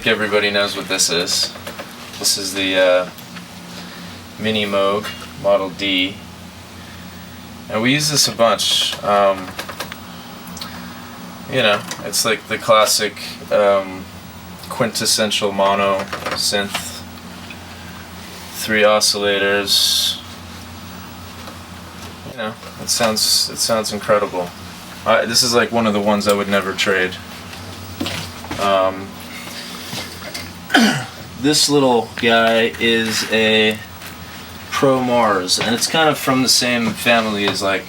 think everybody knows what this is. This is the Mini Moog Model D. And we use this a bunch. You know, it's like the classic quintessential mono synth. 3 oscillators. You know, it sounds incredible. This is like one of the ones I would never trade. This little guy is a Pro Mars, and it's kind of from the same family as like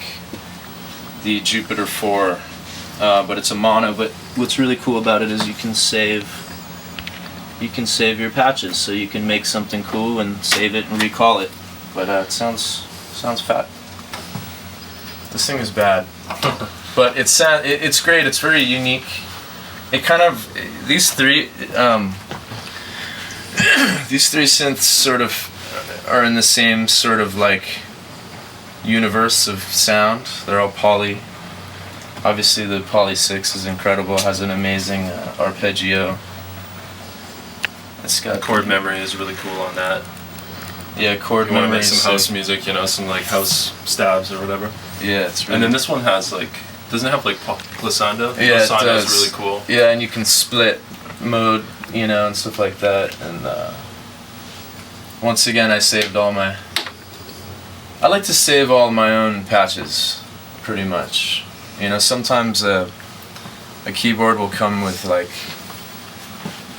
the Jupiter 4, but it's a mono. But what's really cool about it is you can save your patches, so you can make something cool and save it and recall it. But it sounds fat. This thing is bad, but it's great. It's very unique. It kind of these three synths sort of are in the same sort of like universe of sound. They're all poly. Obviously, the Poly 6 is incredible. Has an amazing arpeggio. It's got chord memory is really cool on that. Yeah, chord memory. You want to make some house music, you know, some like house stabs or whatever. Yeah, it's really. And then this one has like, doesn't it have like glissando? Yeah, glissando it does. Is really cool. Yeah, and you can split mode, you know, and stuff like that. And once again, I like to save all my own patches, pretty much. You know, sometimes a keyboard will come with like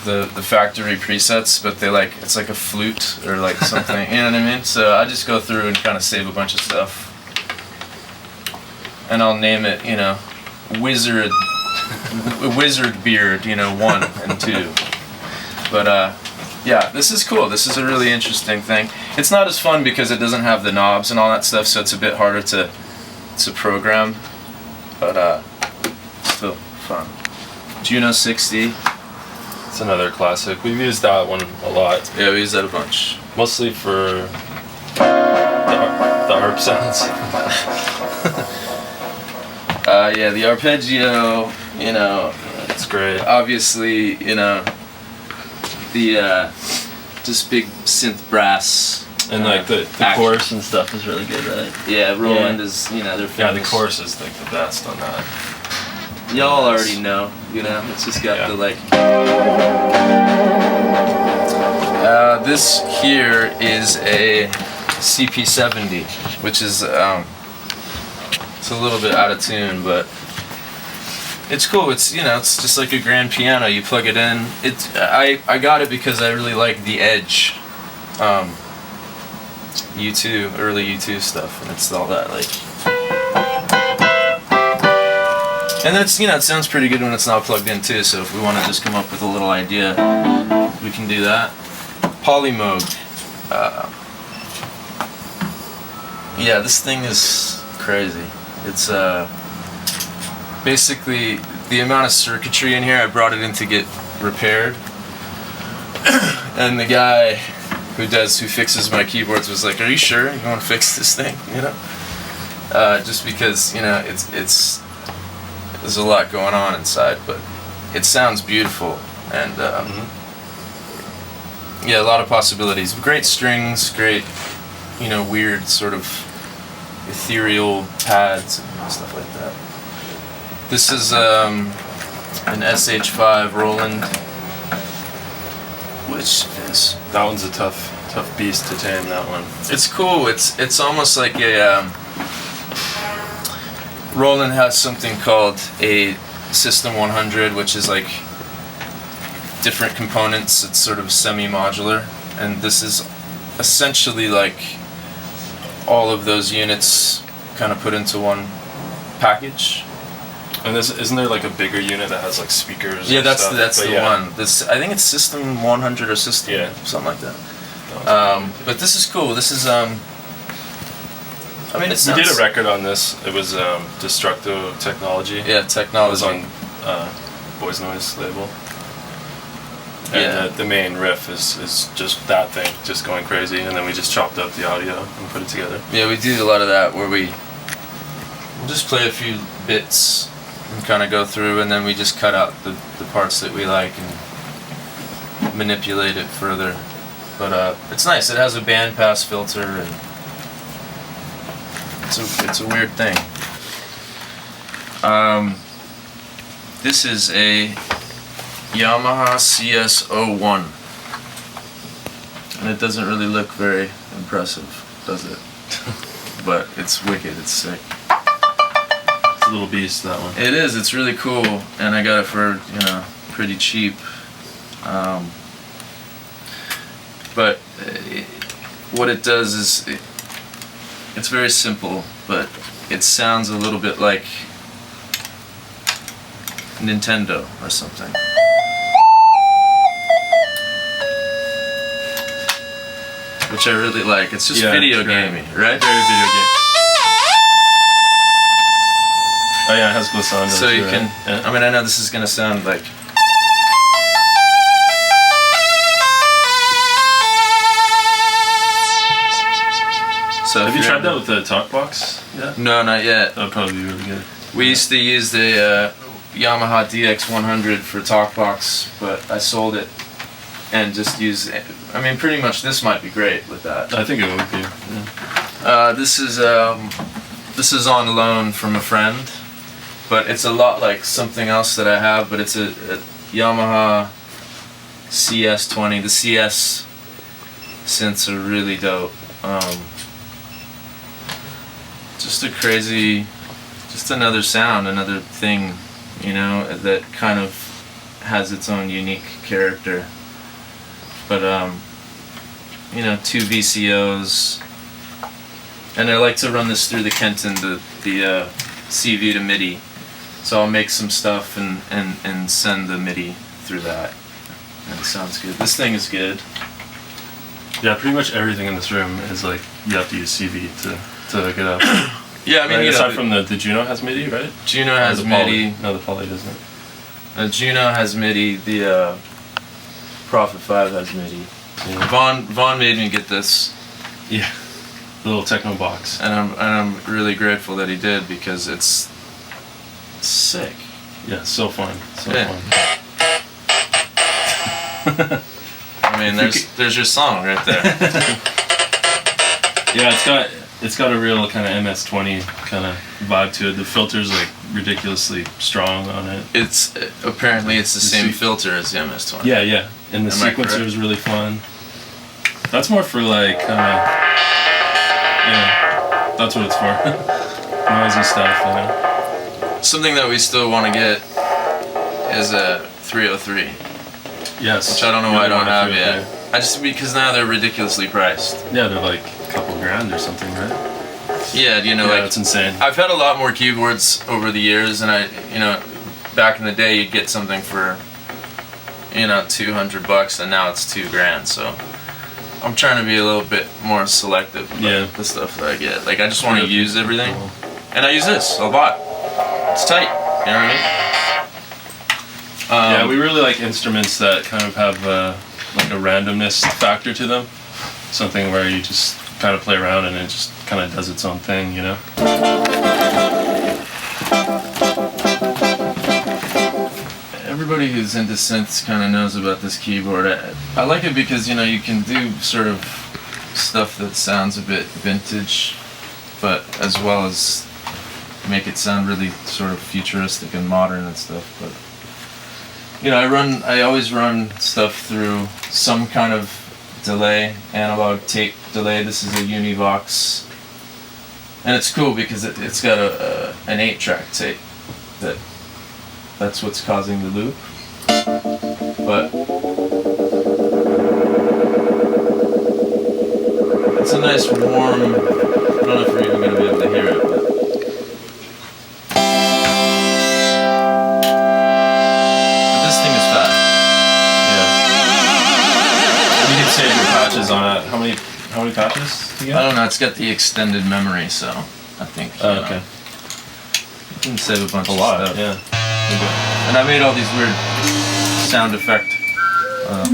the factory presets, but it's like a flute or like something, you know what I mean? So I just go through and kind of save a bunch of stuff. And I'll name it, you know, Wizard Beard, you know, 1 and 2. But yeah, this is cool. This is a really interesting thing. It's not as fun because it doesn't have the knobs and all that stuff, so it's a bit harder to program. But still fun. Juno 60. It's another classic. We've used that one a lot. Yeah, we use that a bunch. Mostly for the harp sounds. Yeah, the arpeggio, you know, it's great. Obviously, you know, the just big synth brass. And like the chorus and stuff is really good, right? Yeah, Roland is, you know, they're famous. Yeah, the chorus is like the best on that. Y'all already know, you know, it's just got the like. This here is a CP70, which is it's a little bit out of tune, but it's cool. It's, you know, it's just like a grand piano. You plug it in. I got it because I really like the Edge, U2, early U2 stuff, and it's all that like. And that's, you know, it sounds pretty good when it's not plugged in too. So if we want to just come up with a little idea, we can do that. Poly Moog. Yeah, this thing is crazy. It's basically the amount of circuitry in here. I brought it in to get repaired, and the guy who fixes my keyboards was like, "Are you sure you want to fix this thing?" You know, just because, you know, it's there's a lot going on inside, but it sounds beautiful, and yeah, a lot of possibilities. Great strings, great, you know, weird sort of ethereal pads and stuff like that. This is an SH-5 Roland, which is, that one's a tough beast to tame. That one. It's cool. It's almost like a Roland has something called a System 100, which is like different components. It's sort of semi-modular, and this is essentially like all of those units kind of put into one package. And isn't there like a bigger unit that has like speakers? Yeah, that's stuff? the one. This, I think it's System 100 or System something like that. But this is cool. This is I mean, it's. We did a record on this. It was Destructo Technology. Yeah, Technology. It was on Boys Noise label. And the main riff is just that thing, just going crazy, and then we just chopped up the audio and put it together. Yeah, we do a lot of that where we'll just play a few bits and kind of go through, and then we just cut out the parts that we like, and manipulate it further. But it's nice. It has a bandpass filter, and it's a weird thing. This is a Yamaha CS-01, and it doesn't really look very impressive, does it? But it's wicked. It's sick. It's a little beast, that one. It is. It's really cool, and I got it for, you know, pretty cheap. But what it does is it's very simple, but it sounds a little bit like Nintendo or something. Which I really like. It's just video gaming, right? Very video game. Oh yeah, it has glissando. So you too, can, right? Yeah. I mean, I know this is gonna sound like. So have you tried that with the talk box? Yeah. No, not yet. That would probably be really good. We used to use the Yamaha DX100 for talkbox, but I sold it and just used. I mean, pretty much this might be great with that. I think it would be. Yeah. This is on loan from a friend, but it's a lot like something else that I have. But it's a Yamaha CS20. The CS synths are really dope. Just a crazy, just another sound, another thing, you know, that kind of has its own unique character. But you know, 2 VCOs, and I like to run this through the Kenton, the CV to Midi. So I'll make some stuff and send the Midi through that, and it sounds good. This thing is good. Yeah, pretty much everything in this room is like you have to use CV to hook it up. Yeah, I mean, right? you know, aside from the Juno has MIDI, right? Juno has MIDI. No, the Poly doesn't. Juno has MIDI. The Prophet 5 has MIDI. Yeah. Vaughn made me get this. Yeah, the little Techno box. And I'm really grateful that he did, because it's sick. Yeah, so fun. So fun. I mean, there's your song right there. Yeah, it's got a real kind of MS-20 kind of vibe to it. The filter's like ridiculously strong on it. It's apparently it's the same filter as the MS-20. Yeah, yeah. And the sequencer is really fun. That's more for like yeah, that's what it's for. Noisy stuff, you know. Something that we still want to get is a 303. Yes. Which I don't know why I don't have yet. Because now they're ridiculously priced. Yeah, they're like a couple grand or something, right? Yeah, you know, like it's insane. I've had a lot more keyboards over the years, and you know, back in the day you'd get something for, you know, $200, and now it's $2,000. So I'm trying to be a little bit more selective about the stuff that I get. Like, I just want to use everything, and I use this a lot. It's tight. You know what I mean? Yeah, we really like instruments that kind of have like a randomness factor to them. Something where you just kind of play around and it just kind of does its own thing, you know? Everybody who's into synths kind of knows about this keyboard. I like it because, you know, you can do sort of stuff that sounds a bit vintage, but as well as make it sound really sort of futuristic and modern and stuff. But you know, I always run stuff through some kind of delay, analog tape delay. This is a Univox, and it's cool because it's got an 8-track tape. That's what's causing the loop. But it's a nice warm. I don't know if we're even going to be able to hear it, but. Save your patches on it. How many patches do you get? I don't know. It's got the extended memory, so I think. Oh, okay. You can save a bunch of lot, stuff. yeah. And I made all these weird sound effect.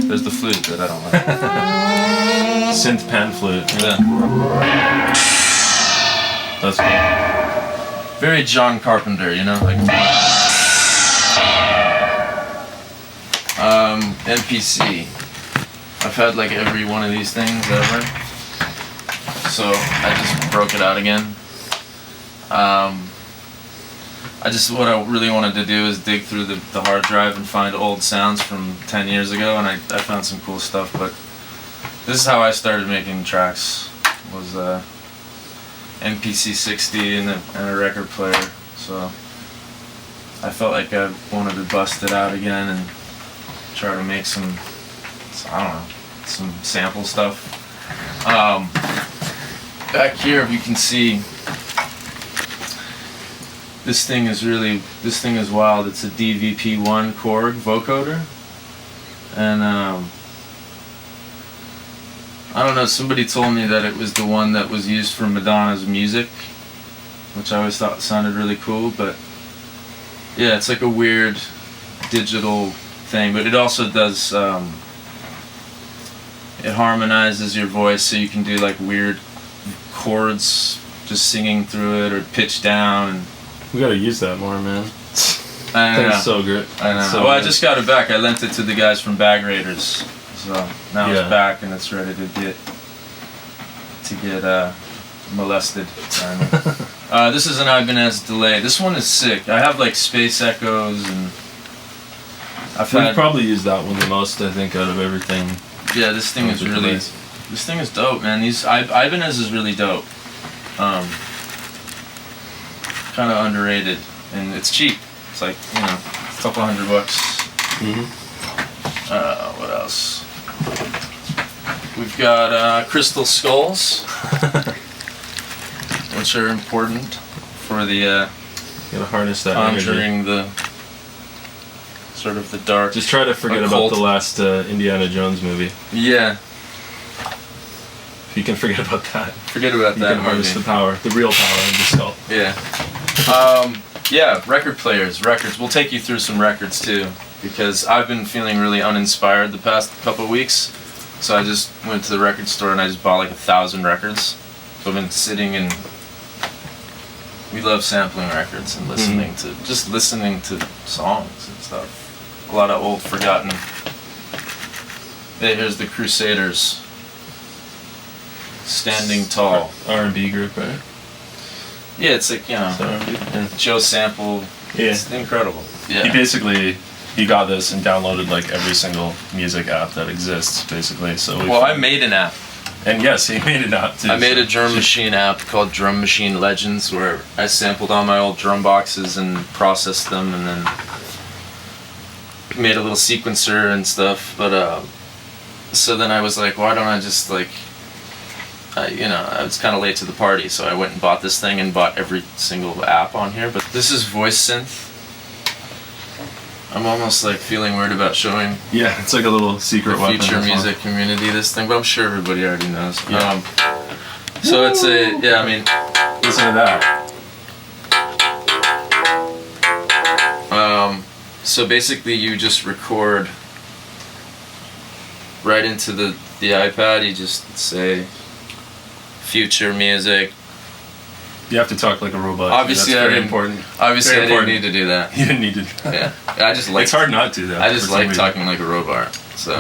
There's the flute that I don't like. Synth pan flute. Yeah. That's cool. Very John Carpenter, you know, like. MPC. I've had like every one of these things ever. So I just broke it out again. What I really wanted to do is dig through the hard drive and find old sounds from 10 years ago, and I found some cool stuff, but this is how I started making tracks, was MPC 60 and a record player. So I felt like I wanted to bust it out again and try to make some sample stuff. Back here, if you can see, this thing is wild. It's a DVP1 Korg vocoder, and I don't know, somebody told me that it was the one that was used for Madonna's Music, which I always thought sounded really cool, but yeah, it's like a weird digital thing, but it also does, it harmonizes your voice so you can do like weird chords just singing through it, or pitch down. And we gotta use that more, man. I know. That's so good. I know. So well, I good. just got it back. I lent it to the guys from Bag Raiders, so now it's back and it's ready to get molested. This is an Ibanez delay. This one is sick. I have like space echoes, and We've probably used that one the most, I think, out of everything. Yeah, this thing is really. This thing is dope, man. Ibanez is really dope. Kind of underrated, and it's cheap. It's like, you know, a couple $100. Mm-hmm. What else? We've got crystal skulls, which are important for the gotta harness that conjuring energy. the sort of the dark. Just try to forget about the last Indiana Jones movie. Yeah. If you can forget about that. Forget about that. You can harness the power, the real power of the skull. Yeah. Yeah, record players, records. We'll take you through some records too, because I've been feeling really uninspired the past couple of weeks. So I just went to the record store and I just bought like 1,000 records. So I've been sitting and we love sampling records and listening to songs and stuff. A lot of old forgotten. Hey, here's the Crusaders. Standing Tall. R&B group, right? Yeah, it's like, you know, Joe Sample. Yeah. It's incredible. Yeah. He got this and downloaded like every single music app that exists, basically. So I made an app. And yes, he made an app too. I made a drum machine app called Drum Machine Legends, where I sampled all my old drum boxes and processed them, and then made a little sequencer and stuff. But so then I was like, why don't I just like, I was kind of late to the party, so I went and bought this thing and bought every single app on here. But this is voice synth. I'm almost like feeling weird about showing. Yeah, it's like a little secret weapon. Future music community, this thing, but I'm sure everybody already knows. Yeah. So it's listen to that. So basically, you just record right into the iPad. You just say future music. You have to talk like a robot. Obviously, that's very important. Obviously, I didn't need to do that. You didn't need to. Yeah, I just like. It's hard not to, though. I just like talking like a robot. So.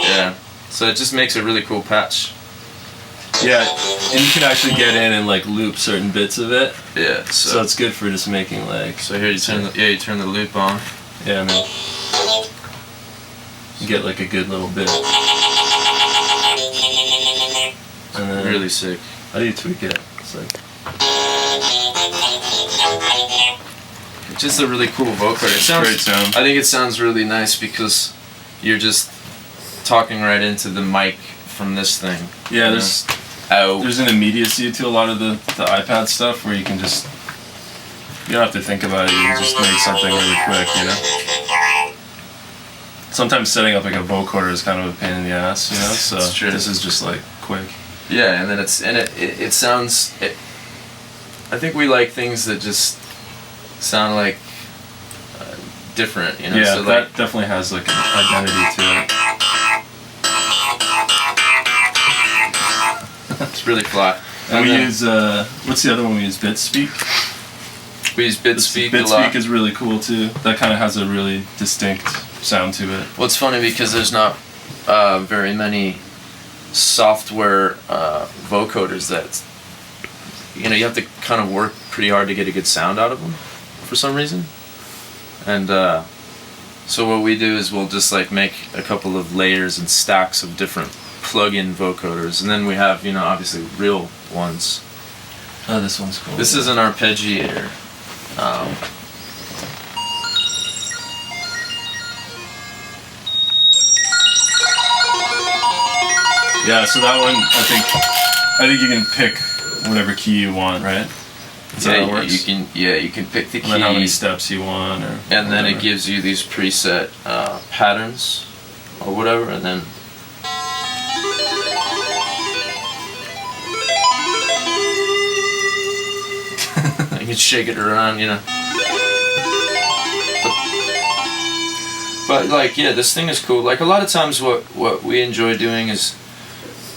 Yeah. So it just makes a really cool patch. Yeah, and you can actually get in and like loop certain bits of it. Yeah. So it's good for just making like. So here you turn the loop on. Yeah, man. You get like a good little bit. And then, really sick. How do you tweak it? It's like. It's just a really cool vocoder. Great sound. I think it sounds really nice because you're just talking right into the mic from this thing. Yeah, there's an immediacy to a lot of the iPad stuff where you can just, you don't have to think about it, you can just make something really quick, you know? Sometimes setting up like a vocoder is kind of a pain in the ass, you know? So this is just like quick. Yeah, and then it sounds. I think we like things that just sound like different, you know. Yeah, so that definitely has like an identity to it. It's really flat. And we use what's the other one we use? Bitspeak. We use Bitspeak a lot. Bitspeak is really cool too. That kind of has a really distinct sound to it. Well, it's funny because there's not very many software vocoders that, you know, you have to kind of work pretty hard to get a good sound out of them for some reason. And so what we do is we'll just like make a couple of layers and stacks of different plug-in vocoders, and then we have, you know, obviously real ones. Oh, this one's cool. This is an arpeggiator. Yeah, so that one, I think you can pick whatever key you want, right? Is that how it works? You can pick the key. And then how many steps you want, or and then whatever. it gives you these preset patterns or whatever, and then you can shake it around, you know. But like, yeah, this thing is cool. Like a lot of times what we enjoy doing is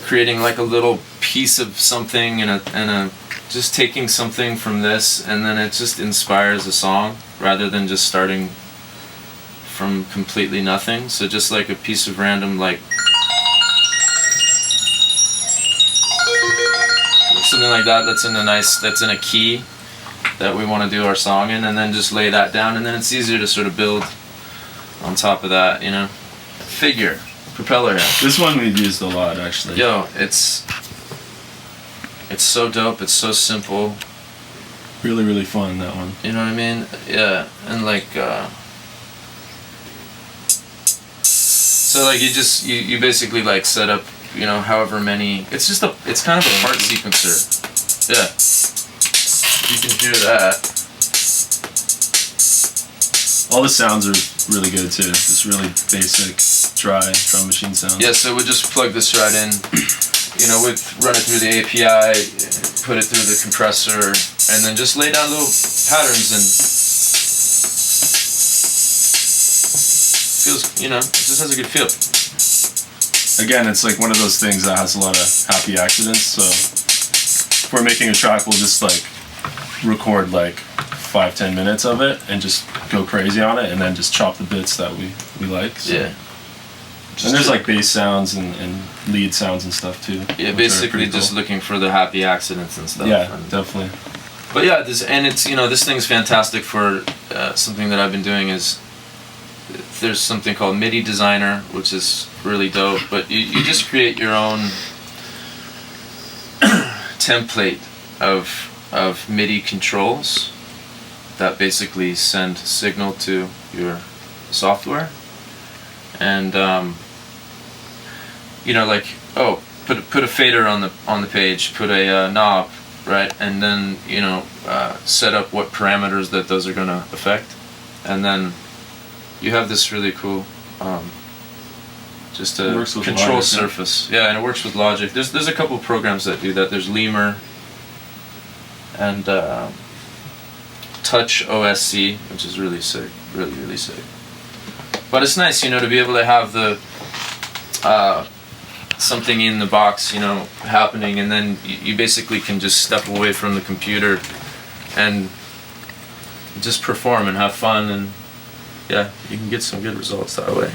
creating like a little piece of something and a just taking something from this, and then it just inspires a song rather than just starting from completely nothing. So just like a piece of random, like something like that that's in a key that we want to do our song in, and then just lay that down, and then it's easier to sort of build on top of that, you know. Figure, propeller head. This one we've used a lot, actually. Yo, it's so dope, it's so simple. Really, really fun, that one. You know what I mean? Yeah, and like, so like you basically like set up, you know, however many, it's kind of a part sequencer. Yeah. You can hear that. All the sounds are really good too. Just really basic, dry drum machine sounds. Yeah, so we just plug this right in. You know, we'd run it through the API, put it through the compressor, and then just lay down little patterns, and feels, you know, it just has a good feel. Again, it's like one of those things that has a lot of happy accidents. So if we're making a track, we'll just like record like 5-10 minutes of it and just go crazy on it, and then just chop the bits that we like. So. Yeah. And there's like bass sounds and lead sounds and stuff too. Yeah, basically just looking for the happy accidents and stuff. Yeah, and, definitely. But yeah, it's, you know, this thing's fantastic for something that I've been doing is there's something called Midi Designer, which is really dope. But you just create your own template of MIDI controls that basically send signal to your software, and you know, like, oh, put a fader on the page, put a knob, right, and then, you know, set up what parameters that those are going to affect, and then you have this really cool just a control Logic, surface. Yeah, and it works with Logic. There's a couple programs that do that. There's Lemur and Touch OSC, which is really sick, really sick. But it's nice, you know, to be able to have the something in the box, you know, happening, and then you basically can just step away from the computer and just perform and have fun, and yeah, you can get some good results that way.